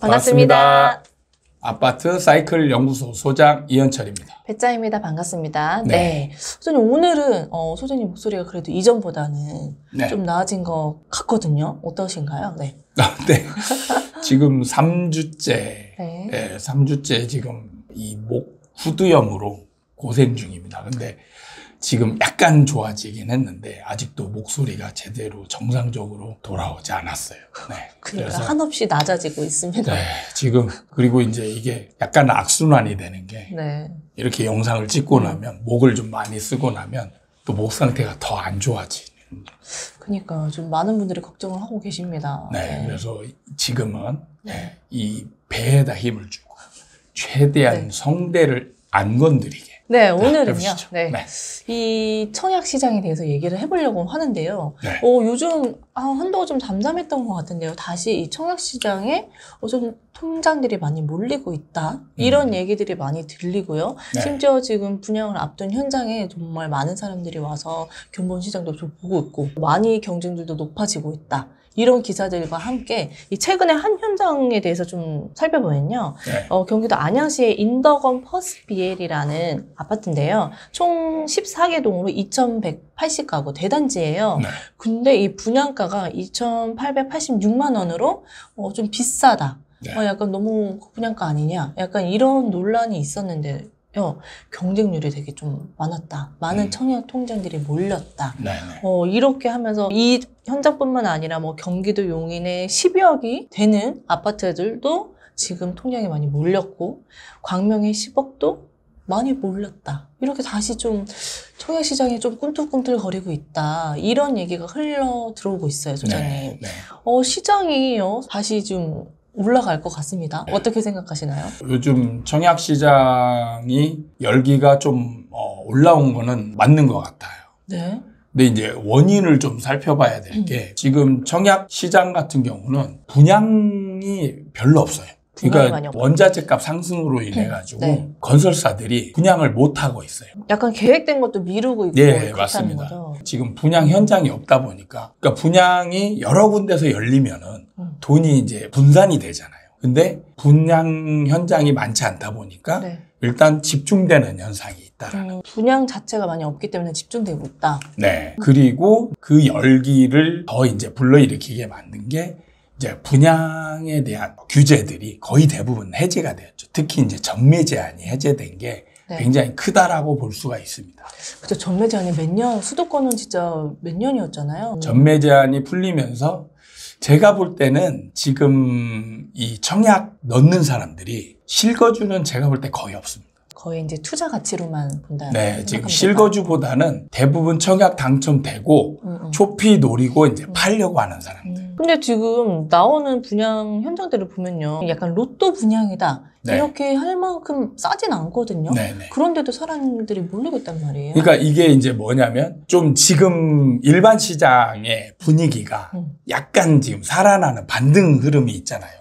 반갑습니다. 아파트 사이클 연구소 소장 이현철입니다. 배짜입니다. 반갑습니다. 네. 소장님, 오늘은 소장님 목소리가 그래도 이전보다는 좀 나아진 것 같거든요. 어떠신가요? 네. 네. 지금 3주째, 3주째 지금 이 목 후두염으로 고생 중입니다. 근데 지금 약간 좋아지긴 했는데 아직도 목소리가 제대로 정상적으로 돌아오지 않았어요. 네. 그러니까 한없이 낮아지고 있습니다. 네. 지금 그리고 이제 이게 약간 악순환이 되는 게 이렇게 영상을 찍고 나면 목을 좀 많이 쓰고 나면 또 목 상태가 더 안 좋아지는. 그러니까 좀 많은 분들이 걱정을 하고 계십니다. 네. 그래서 지금은 이 배에다 힘을 주고 최대한 성대를 안 건드리게. 네, 오늘은요. 이 청약 시장에 대해서 얘기를 해보려고 하는데요. 요즘 한동안 좀 잠잠했던 것 같은데요. 다시 이 청약 시장에 좀 통장들이 많이 몰리고 있다. 이런 얘기들이 많이 들리고요. 심지어 지금 분양을 앞둔 현장에 정말 많은 사람들이 와서 견본 시장도 좀 보고 있고 많이 경쟁률도 높아지고 있다. 이런 기사들과 함께 이 최근에 한 현장에 대해서 좀 살펴보면요. 경기도 안양시의 인덕원 퍼스비엘이라는 아파트인데요. 총 14개 동으로 2,180가구 대단지예요. 근데 이 분양가가 2,886만 원으로 좀 비싸다. 약간 너무 분양가 아니냐. 약간 이런 논란이 있었는데 경쟁률이 되게 좀 많았다. 많은 청약 통장들이 몰렸다. 이렇게 하면서 이 현장뿐만 아니라 뭐 경기도 용인에 10여억이 되는 아파트들도 지금 통장에 많이 몰렸고 광명의 10억도 많이 몰렸다. 이렇게 다시 좀 청약 시장이 좀 꿈틀꿈틀거리고 있다. 이런 얘기가 흘러 들어오고 있어요, 소장님. 시장이 다시 좀 올라갈 것 같습니다. 어떻게 생각하시나요? 요즘 청약 시장이 열기가 좀 올라온 거는 맞는 것 같아요. 근데 이제 원인을 좀 살펴봐야 될 게 지금 청약 시장 같은 경우는 분양이 별로 없어요. 그러니까 원자재 값 상승으로 인해 가지고 건설사들이 분양을 못 하고 있어요. 약간 계획된 것도 미루고 있고 네, 맞습니다. 거죠. 지금 분양 현장이 없다 보니까 그러니까 분양이 여러 군데서 열리면은 돈이 이제 분산이 되잖아요. 근데 분양 현장이 많지 않다 보니까 일단 집중되는 현상이 있다라는. 분양 자체가 많이 없기 때문에 집중되고 있다. 그리고 그 열기를 더 이제 불러일으키게 만든 게 이제 분양에 대한 규제들이 거의 대부분 해제가 되었죠. 특히 이제 전매 제한이 해제된 게 굉장히 크다라고 볼 수가 있습니다. 그렇죠. 전매 제한이 몇 년, 수도권은 진짜 몇 년이었잖아요. 전매 제한이 풀리면서 제가 볼 때는 지금 이 청약 넣는 사람들이 실거주는 제가 볼 때 거의 없습니다. 거의 이제 투자 가치로만 본다. 지금 실거주보다는 대부분 청약 당첨되고 초피 노리고 이제 팔려고 하는 사람들. 근데 지금 나오는 분양 현장들을 보면요. 약간 로또 분양이다. 이렇게 할 만큼 싸진 않거든요. 그런데도 사람들이 몰리고 있단 말이에요. 그러니까 이게 이제 뭐냐면 좀 지금 일반 시장의 분위기가 약간 지금 살아나는 반등 흐름이 있잖아요.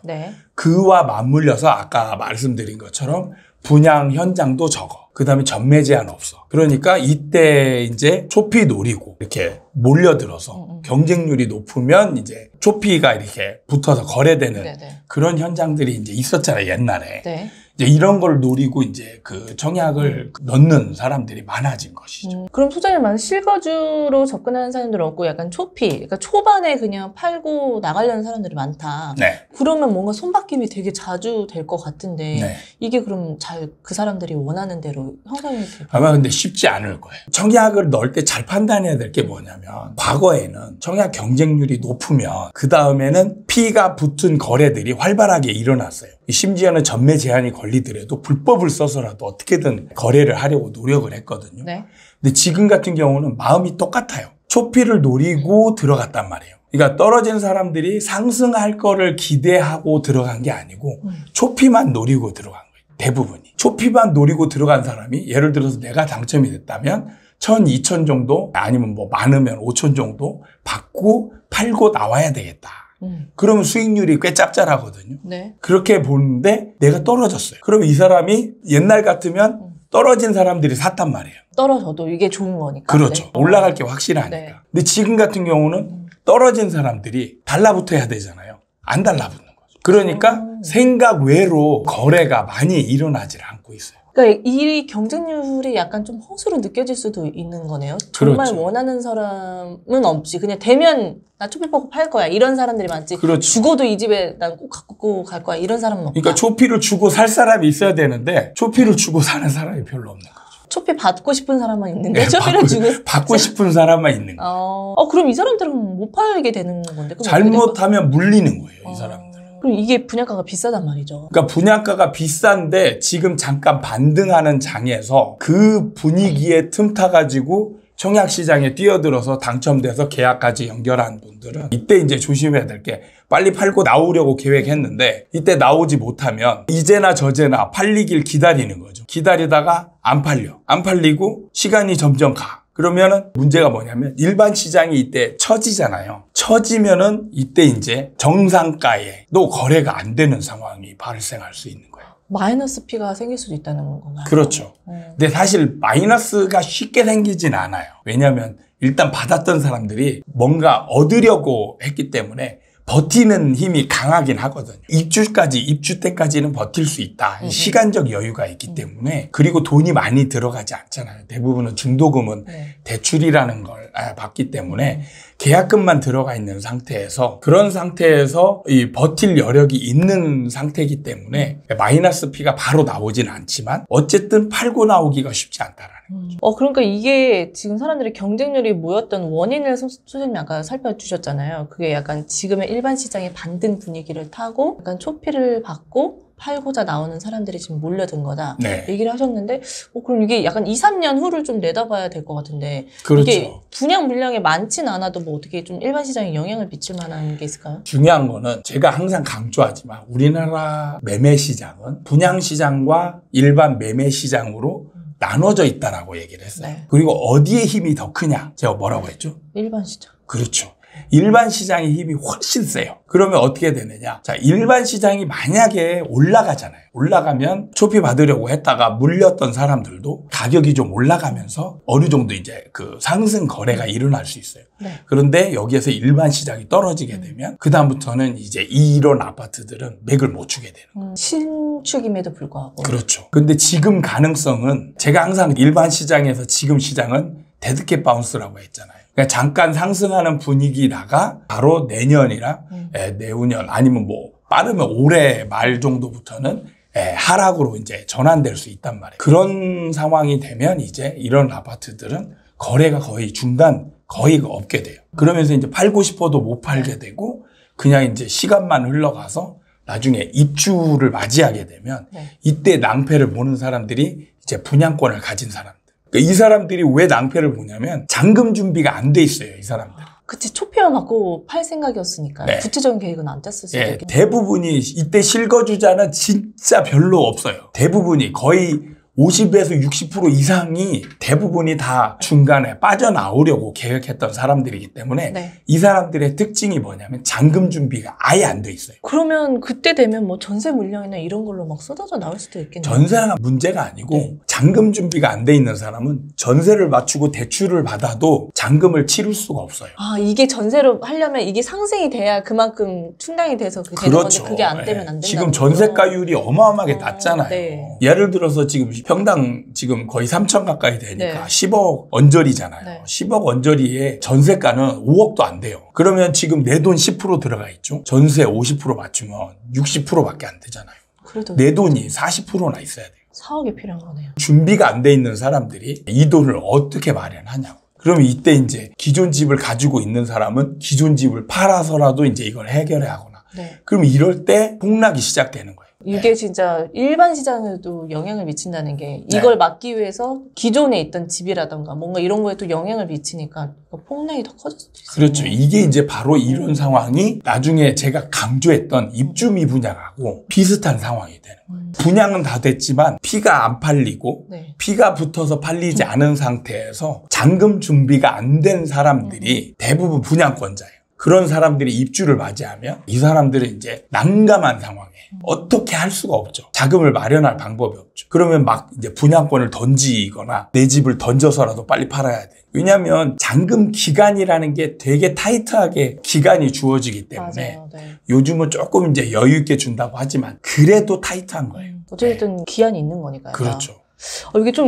그와 맞물려서 아까 말씀드린 것처럼 분양 현장도 적어. 그 다음에 전매 제한 없어. 그러니까 이때 이제 초피 노리고 이렇게 몰려들어서 경쟁률이 높으면 이제 초피가 이렇게 붙어서 거래되는 그런 현장들이 이제 있었잖아요, 옛날에. 이제 이런 걸 노리고 이제 그 청약을 넣는 사람들이 많아진 것이죠. 그럼 소장님 만약 실거주로 접근하는 사람들은 없고 약간 초피, 그러니까 초반에 그냥 팔고 나가려는 사람들이 많다. 그러면 뭔가 손바뀜이 되게 자주 될 것 같은데 이게 그럼 잘 그 사람들이 원하는 대로 형성이 될까요? 아마 근데 쉽지 않을 거예요. 청약을 넣을 때 잘 판단해야 될 게 뭐냐면 과거에는 청약 경쟁률이 높으면 그 다음에는 피가 붙은 거래들이 활발하게 일어났어요. 심지어는 전매 제한이 걸리더라도 불법을 써서라도 어떻게든 거래를 하려고 노력을 했거든요. 근데 지금 같은 경우는 마음이 똑같아요. 초피를 노리고 들어갔단 말이에요. 그러니까 떨어진 사람들이 상승할 거를 기대하고 들어간 게 아니고 초피만 노리고 들어간 거예요. 대부분이. 초피만 노리고 들어간 사람이 예를 들어서 내가 당첨이 됐다면 1,000, 2,000 정도 아니면 뭐 많으면 5,000 정도 받고 팔고 나와야 되겠다. 그러면 수익률이 꽤 짭짤하거든요. 그렇게 보는데 내가 떨어졌어요. 그러면 이 사람이 옛날 같으면 떨어진 사람들이 샀단 말이에요. 떨어져도 이게 좋은 거니까. 그렇죠. 올라갈 게 확실하니까. 근데 지금 같은 경우는 떨어진 사람들이 달라붙어야 되잖아요. 안 달라붙는 거죠. 그러니까 생각 외로 거래가 많이 일어나질 않고 있어요. 그러니까 이 경쟁률이 약간 좀 허수로 느껴질 수도 있는 거네요. 정말 그렇죠. 원하는 사람은 없지. 그냥 되면 나 초피 뽑고 팔 거야. 이런 사람들이 많지. 그렇죠. 죽어도 이 집에 난 꼭 갖고 갈 거야. 이런 사람은 없다. 그러니까 초피를 주고 살 사람이 있어야 되는데 초피를 주고 사는 사람이 별로 없는 거죠. 초피 받고 싶은 사람만 있는데 네, 초피를 주고 받고 싶은 사람만 있는 거예요. 그럼 이 사람들은 못 팔게 되는 건데. 그럼 잘못하면 물리는 거예요, 이 사람들. 그럼 이게 분양가가 비싸단 말이죠. 그러니까 분양가가 비싼데 지금 잠깐 반등하는 장에서 그 분위기에 틈타가지고 청약시장에 뛰어들어서 당첨돼서 계약까지 연결한 분들은 이때 이제 조심해야 될 게 빨리 팔고 나오려고 계획했는데 이때 나오지 못하면 이제나 저제나 팔리길 기다리는 거죠. 기다리다가 안 팔려. 안 팔리고 시간이 점점 가. 그러면은 문제가 뭐냐면 일반 시장이 이때 처지잖아요. 처지면은 이때 이제 정상가에도 거래가 안 되는 상황이 발생할 수 있는 거예요. 마이너스 피가 생길 수도 있다는 건가요? 그렇죠. 근데 사실 마이너스가 쉽게 생기진 않아요. 왜냐하면 일단 받았던 사람들이 뭔가 얻으려고 했기 때문에 버티는 힘이 강하긴 하거든요. 입주 때까지는 버틸 수 있다. 시간적 여유가 있기 때문에. 그리고 돈이 많이 들어가지 않잖아요. 대부분은 중도금은 대출이라는 걸 받기 때문에 계약금만 들어가 있는 상태에서 그런 상태에서 이 버틸 여력이 있는 상태이기 때문에 마이너스 피가 바로 나오진 않지만 어쨌든 팔고 나오기가 쉽지 않다라는 거죠. 그러니까 이게 지금 사람들이 경쟁률이 모였던 원인을 선생님이 아까 살펴주셨잖아요. 그게 약간 지금의 일반 시장의 반등 분위기를 타고 약간 초피를 받고 팔고자 나오는 사람들이 지금 몰려든 거다. 네. 얘기를 하셨는데 그럼 이게 약간 2, 3년 후를 좀 내다봐야 될 것 같은데 그렇죠. 이게 분양 물량이 많진 않아도 뭐 어떻게 좀 일반 시장에 영향을 미칠 만한 게 있을까요? 중요한 거는 제가 항상 강조하지만 우리나라 매매 시장은 분양 시장과 일반 매매 시장으로 나눠져 있다라고 얘기를 했어요. 네. 그리고 어디에 힘이 더 크냐? 제가 뭐라고 했죠? 일반 시장. 그렇죠. 일반 시장의 힘이 훨씬 세요. 그러면 어떻게 되느냐? 자, 일반 시장이 만약에 올라가잖아요. 올라가면 초피 받으려고 했다가 물렸던 사람들도 가격이 좀 올라가면서 어느 정도 이제 그 상승 거래가 일어날 수 있어요. 네. 그런데 여기에서 일반 시장이 떨어지게 되면 그다음부터는 이제 이런 아파트들은 맥을 못 추게 되는 거예요. 신축임에도 불구하고. 그렇죠. 근데 지금 가능성은 제가 항상 일반 시장에서 지금 시장은 데드캣 바운스라고 했잖아요. 그러니까 잠깐 상승하는 분위기다가 바로 내년이랑 내후년 아니면 뭐 빠르면 올해 말 정도부터는 하락으로 이제 전환될 수 있단 말이에요. 그런 상황이 되면 이제 이런 아파트들은 거래가 거의 거의 없게 돼요. 그러면서 이제 팔고 싶어도 못 팔게 되고 그냥 이제 시간만 흘러가서 나중에 입주를 맞이하게 되면 이때 낭패를 보는 사람들이 이제 분양권을 가진 사람들. 그러니까 이 사람들이 왜 낭패를 보냐면 잔금 준비가 안 돼 있어요, 이 사람들. 그치, 초피만 받고 팔 생각이었으니까 네. 구체적인 계획은 안 짰을 수도 있겠네요. 대부분이 이때 실거주자는 진짜 별로 없어요. 대부분이 거의 50에서 60% 이상이 대부분이 다 중간에 빠져나오려고 계획했던 사람들이기 때문에 이 사람들의 특징이 뭐냐면 잔금 준비가 아예 안 돼 있어요. 그러면 그때 되면 뭐 전세 물량이나 이런 걸로 막 쏟아져 나올 수도 있겠네요. 전세가 문제가 아니고 잔금 준비가 안 돼 있는 사람은 전세를 맞추고 대출을 받아도 잔금을 치를 수가 없어요. 이게 전세로 하려면 이게 상승이 돼야 그만큼 충당이 돼서 그게 되는 건데 그게 안 되면 안 된다는 지금 전세가율이 어마어마하게 낮잖아요. 네. 예를 들어서 지금 평당 지금 거의 3천 가까이 되니까 10억 언저리잖아요. 10억 언저리에 전세가는 5억도 안 돼요. 그러면 지금 내 돈 10% 들어가 있죠. 전세 50% 맞추면 60%밖에 안 되잖아요. 그래도 내 돈이 40%나 있어야 돼요. 4억이 필요한 거네요. 준비가 안 돼 있는 사람들이 이 돈을 어떻게 마련하냐고. 그러면 이때 이제 기존 집을 가지고 있는 사람은 기존 집을 팔아서라도 이제 이걸 해결해 하거나. 그러면 이럴 때 폭락이 시작되는 거예요. 이게 진짜 일반 시장에도 영향을 미친다는 게 이걸 막기 위해서 기존에 있던 집이라던가 뭔가 이런 거에 또 영향을 미치니까 폭락이 더 커질 수도 있어요. 그렇죠. 이게 이제 바로 이런 상황이 나중에 제가 강조했던 입주 미분양하고 비슷한 상황이 되는 거예요. 분양은 다 됐지만 피가 안 팔리고 피가 붙어서 팔리지 않은 상태에서 잔금 준비가 안 된 사람들이 대부분 분양권자예요. 그런 사람들이 입주를 맞이하면 이 사람들은 이제 난감한 상황에 어떻게 할 수가 없죠. 자금을 마련할 방법이 없죠. 그러면 막 이제 분양권을 던지거나 내 집을 던져서라도 빨리 팔아야 돼. 왜냐하면 잔금 기간이라는 게 되게 타이트하게 기간이 주어지기 때문에 맞아요. 네. 요즘은 조금 이제 여유 있게 준다고 하지만 그래도 타이트한 거예요. 어쨌든 기한이 있는 거니까요. 그렇죠.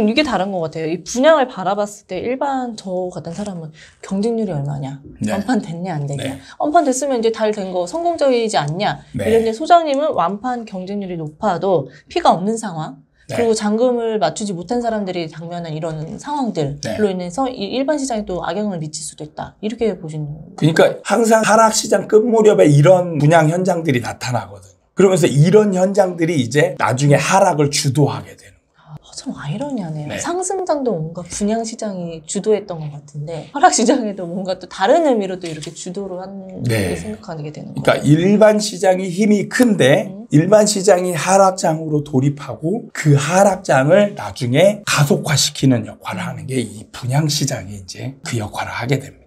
이게 다른 것 같아요. 이 분양을 바라봤을 때 일반 저 같은 사람은 경쟁률이 얼마냐, 네. 완판 됐냐 안 됐냐, 네. 완판 됐으면 이제 달 된 거 성공적이지 않냐. 네. 이런데 소장님은 완판 경쟁률이 높아도 피가 없는 상황. 네. 그리고 잔금을 맞추지 못한 사람들이 당면한 이런 상황들로 네. 인해서 이 일반 시장에 또 악영향을 미칠 수도 있다. 이렇게 보시는 그러니까 항상 하락시장 끝 무렵에 이런 분양 현장들이 나타나거든요. 그러면서 이런 현장들이 이제 나중에 하락을 주도하게 되는 거예요. 참 아이러니하네요. 네. 상승장도 뭔가 분양 시장이 주도했던 것 같은데 하락 시장에도 뭔가 또 다른 의미로 또 이렇게 주도를 하는 네. 생각하게 되는 거예요. 그러니까 일반 시장이 힘이 큰데 일반 시장이 하락장으로 돌입하고 그 하락장을 나중에 가속화시키는 역할을 하는 게 이 분양 시장이 이제 그 역할을 하게 됩니다.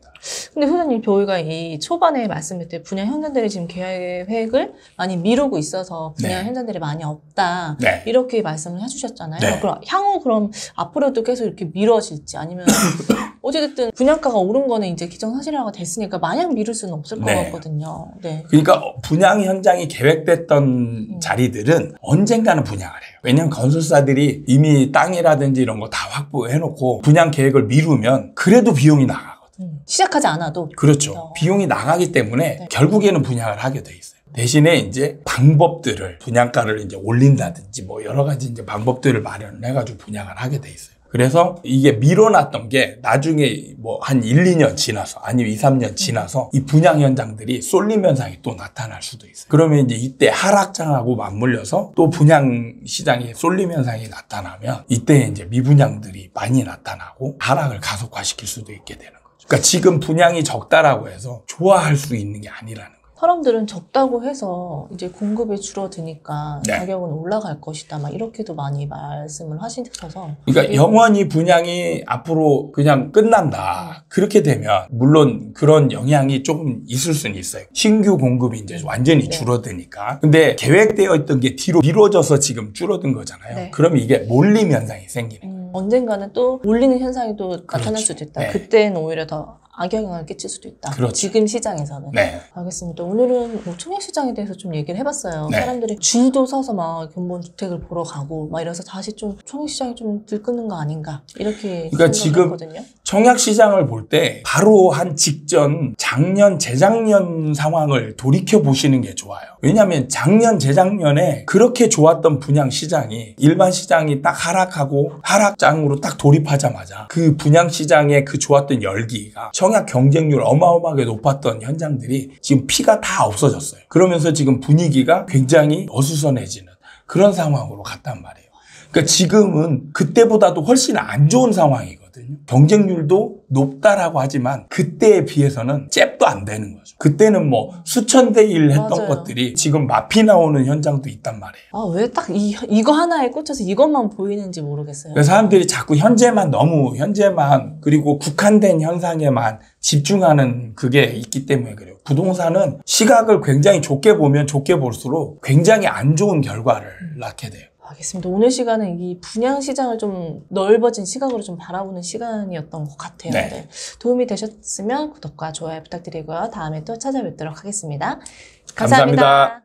근데 소장님, 저희가 이 초반에 말씀드릴 때 분양 현장들이 지금 계획을 많이 미루고 있어서 분양 네. 현장들이 많이 없다. 네. 이렇게 말씀을 해주셨잖아요. 네. 그럼 향후 그럼 앞으로도 계속 이렇게 미뤄질지 아니면 어쨌든 분양가가 오른 거는 이제 기정사실화가 됐으니까 마냥 미룰 수는 없을 것 네. 같거든요. 네. 그러니까 분양 현장이 계획됐던 자리들은 언젠가는 분양을 해요. 왜냐하면 건설사들이 이미 땅이라든지 이런 거 다 확보해놓고 분양 계획을 미루면 그래도 비용이 나가거든요. 시작하지 않아도. 그렇죠. 비용이 나가기 때문에 네. 결국에는 분양을 하게 돼 있어요. 대신에 이제 방법들을 분양가를 이제 올린다든지 뭐 여러 가지 이제 방법들을 마련해가지고 분양을 하게 돼 있어요. 그래서 이게 밀어놨던 게 나중에 뭐 한 1, 2년 지나서 아니면 2, 3년 지나서 이 분양 현장들이 쏠림 현상이 또 나타날 수도 있어요. 그러면 이제 이때 하락장하고 맞물려서 또 분양 시장에 쏠림 현상이 나타나면 이때 이제 미분양들이 많이 나타나고 하락을 가속화시킬 수도 있게 되는 거죠. 그러니까 지금 분양이 적다라고 해서 좋아할 수 있는 게 아니라는 거예요. 사람들은 적다고 해서 이제 공급이 줄어드니까 네. 가격은 올라갈 것이다. 막 이렇게도 많이 말씀을 하시셔서. 그러니까 영원히 분양이 앞으로 그냥 끝난다. 그렇게 되면 물론 그런 영향이 조금 있을 수는 있어요. 신규 공급이 이제 완전히 네. 줄어드니까. 근데 계획되어 있던 게 뒤로 미뤄져서 지금 줄어든 거잖아요. 네. 그러면 이게 몰림 현상이 생기는 거예요. 언젠가는 또 몰리는 현상이 또 나타날 그렇죠. 수도 있다. 네. 그때는 오히려 더 악영향을 끼칠 수도 있다. 그렇죠. 지금 시장에서는. 네. 알겠습니다. 오늘은 뭐 청약시장에 대해서 좀 얘기를 해봤어요. 네. 사람들이 줄도 서서 막 근본주택을 보러 가고 막 이래서 다시 좀 청약시장이 좀 들끓는 거 아닌가 이렇게 그러니까 지금 생각했거든요. 청약시장을 볼 때 바로 한 직전 작년, 재작년 상황을 돌이켜 보시는 게 좋아요. 왜냐하면 작년, 재작년에 그렇게 좋았던 분양시장이 일반 시장이 딱 하락하고 하락장으로 딱 돌입하자마자 그 분양시장의 그 좋았던 열기가 청약 경쟁률 어마어마하게 높았던 현장들이 지금 피가 다 없어졌어요. 그러면서 지금 분위기가 굉장히 어수선해지는 그런 상황으로 갔단 말이에요. 그러니까 지금은 그때보다도 훨씬 안 좋은 상황이거든요. 경쟁률도 높다라고 하지만 그때에 비해서는 잽도 안 되는 거죠. 그때는 뭐 수천 대 1 했던 맞아요. 것들이 지금 마피 나오는 현장도 있단 말이에요. 아, 왜 딱 이거 하나에 꽂혀서 이것만 보이는지 모르겠어요. 그래서 사람들이 자꾸 현재만 그리고 국한된 현상에만 집중하는 그게 있기 때문에 그래요. 부동산은 시각을 굉장히 좁게 보면 좁게 볼수록 굉장히 안 좋은 결과를 낳게 돼요. 알겠습니다. 오늘 시간은 이 분양 시장을 좀 넓어진 시각으로 좀 바라보는 시간이었던 것 같아요. 네. 네. 도움이 되셨으면 구독과 좋아요 부탁드리고요. 다음에 또 찾아뵙도록 하겠습니다. 감사합니다. 감사합니다.